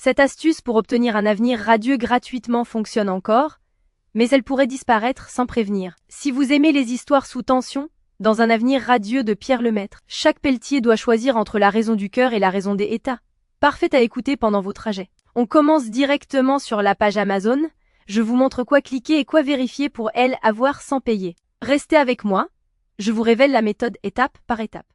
Cette astuce pour obtenir un avenir radieux gratuitement fonctionne encore, mais elle pourrait disparaître sans prévenir. Si vous aimez les histoires sous tension, dans un avenir radieux de Pierre Lemaitre, chaque pelletier doit choisir entre la raison du cœur et la raison des États. Parfait à écouter pendant vos trajets. On commence directement sur la page Amazon. Je vous montre quoi cliquer et quoi vérifier pour avoir sans payer. Restez avec moi, je vous révèle la méthode étape par étape.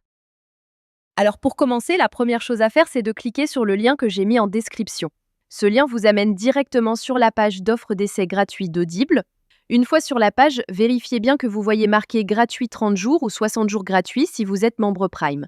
Alors pour commencer, la première chose à faire, c'est de cliquer sur le lien que j'ai mis en description. Ce lien vous amène directement sur la page d'offre d'essai gratuit d'Audible. Une fois sur la page, vérifiez bien que vous voyez marqué gratuit 30 jours ou 60 jours gratuits si vous êtes membre Prime.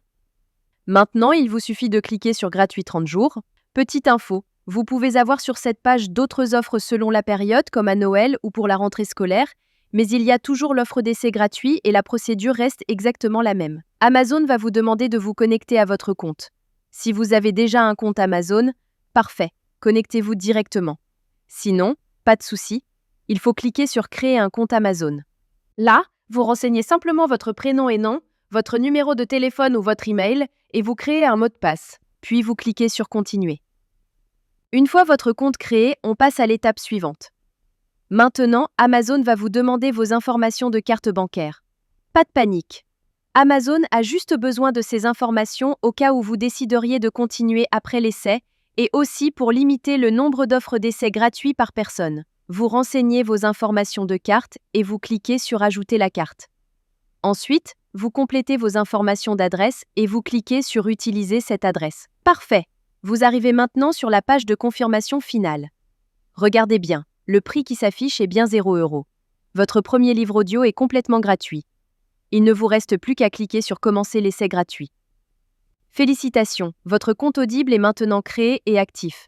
Maintenant, il vous suffit de cliquer sur gratuit 30 jours. Petite info, vous pouvez avoir sur cette page d'autres offres selon la période, comme à Noël ou pour la rentrée scolaire, mais il y a toujours l'offre d'essai gratuit et la procédure reste exactement la même. Amazon va vous demander de vous connecter à votre compte. Si vous avez déjà un compte Amazon, parfait, connectez-vous directement. Sinon, pas de souci, il faut cliquer sur Créer un compte Amazon. Là, vous renseignez simplement votre prénom et nom, votre numéro de téléphone ou votre email et vous créez un mot de passe. Puis vous cliquez sur Continuer. Une fois votre compte créé, on passe à l'étape suivante. Maintenant, Amazon va vous demander vos informations de carte bancaire. Pas de panique. Amazon a juste besoin de ces informations au cas où vous décideriez de continuer après l'essai et aussi pour limiter le nombre d'offres d'essai gratuits par personne. Vous renseignez vos informations de carte et vous cliquez sur Ajouter la carte. Ensuite, vous complétez vos informations d'adresse et vous cliquez sur Utiliser cette adresse. Parfait. Vous arrivez maintenant sur la page de confirmation finale. Regardez bien, le prix qui s'affiche est bien 0 €. Votre premier livre audio est complètement gratuit. Il ne vous reste plus qu'à cliquer sur Commencer l'essai gratuit. Félicitations, votre compte Audible est maintenant créé et actif.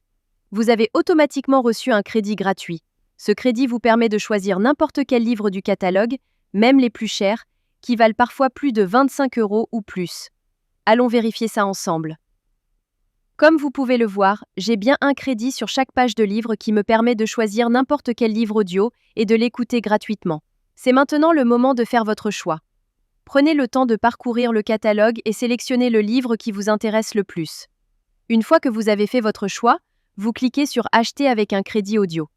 Vous avez automatiquement reçu un crédit gratuit. Ce crédit vous permet de choisir n'importe quel livre du catalogue, même les plus chers, qui valent parfois plus de 25 € ou plus. Allons vérifier ça ensemble. Comme vous pouvez le voir, j'ai bien un crédit sur chaque page de livre qui me permet de choisir n'importe quel livre audio et de l'écouter gratuitement. C'est maintenant le moment de faire votre choix. Prenez le temps de parcourir le catalogue et sélectionnez le livre qui vous intéresse le plus. Une fois que vous avez fait votre choix, vous cliquez sur Acheter avec un crédit audio.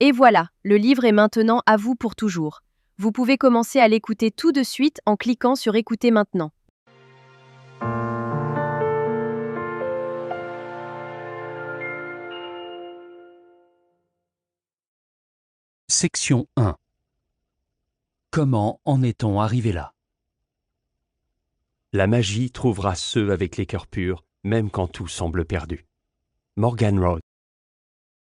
Et voilà, le livre est maintenant à vous pour toujours. Vous pouvez commencer à l'écouter tout de suite en cliquant sur Écouter maintenant. Section 1. Comment en est-on arrivé là? La magie trouvera ceux avec les cœurs purs, même quand tout semble perdu. Morgan Road.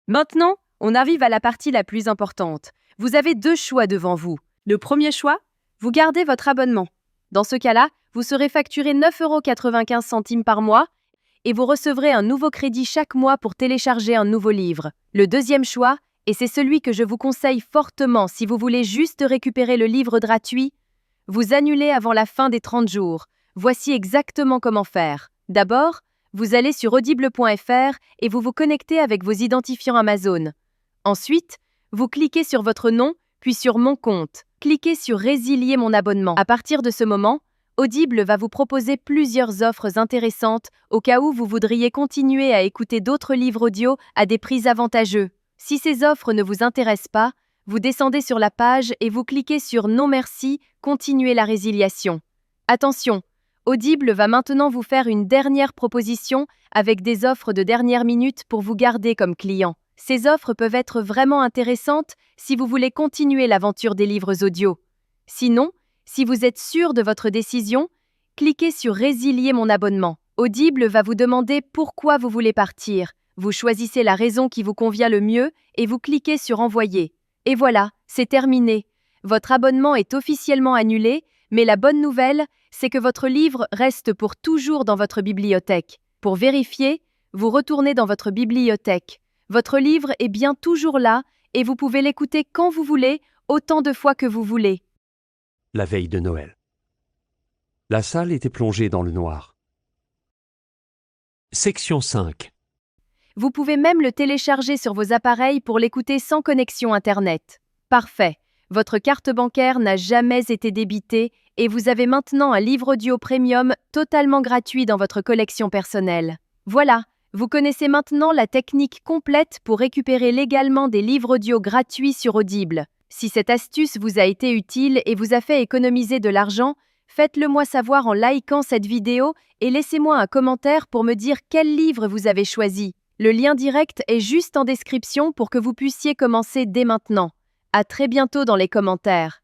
Maintenant, on arrive à la partie la plus importante. Vous avez 2 choix devant vous. Le premier choix, vous gardez votre abonnement. Dans ce cas-là, vous serez facturé 9,95 € par mois et vous recevrez un nouveau crédit chaque mois pour télécharger un nouveau livre. Le deuxième choix, et c'est celui que je vous conseille fortement si vous voulez juste récupérer le livre gratuit, vous annulez avant la fin des 30 jours. Voici exactement comment faire. D'abord, vous allez sur audible.fr et vous vous connectez avec vos identifiants Amazon. Ensuite, vous cliquez sur votre nom, puis sur Mon compte. Cliquez sur Résilier mon abonnement. À partir de ce moment, Audible va vous proposer plusieurs offres intéressantes au cas où vous voudriez continuer à écouter d'autres livres audio à des prix avantageux. Si ces offres ne vous intéressent pas, vous descendez sur la page et vous cliquez sur Non merci, continuez la résiliation. Attention, Audible va maintenant vous faire une dernière proposition avec des offres de dernière minute pour vous garder comme client. Ces offres peuvent être vraiment intéressantes si vous voulez continuer l'aventure des livres audio. Sinon, si vous êtes sûr de votre décision, cliquez sur Résilier mon abonnement. Audible va vous demander pourquoi vous voulez partir. Vous choisissez la raison qui vous convient le mieux et vous cliquez sur Envoyer. Et voilà, c'est terminé. Votre abonnement est officiellement annulé, mais la bonne nouvelle, c'est que votre livre reste pour toujours dans votre bibliothèque. Pour vérifier, vous retournez dans votre bibliothèque. Votre livre est bien toujours là et vous pouvez l'écouter quand vous voulez, autant de fois que vous voulez. La veille de Noël. La salle était plongée dans le noir. Section 5. Vous pouvez même le télécharger sur vos appareils pour l'écouter sans connexion Internet. Parfait. Votre carte bancaire n'a jamais été débitée et vous avez maintenant un livre audio premium totalement gratuit dans votre collection personnelle. Voilà, Vous connaissez maintenant la technique complète pour récupérer légalement des livres audio gratuits sur Audible. Si cette astuce vous a été utile et vous a fait économiser de l'argent, faites-le moi savoir en likant cette vidéo et laissez-moi un commentaire pour me dire quel livre vous avez choisi. Le lien direct est juste en description pour que vous puissiez commencer dès maintenant. À très bientôt dans les commentaires.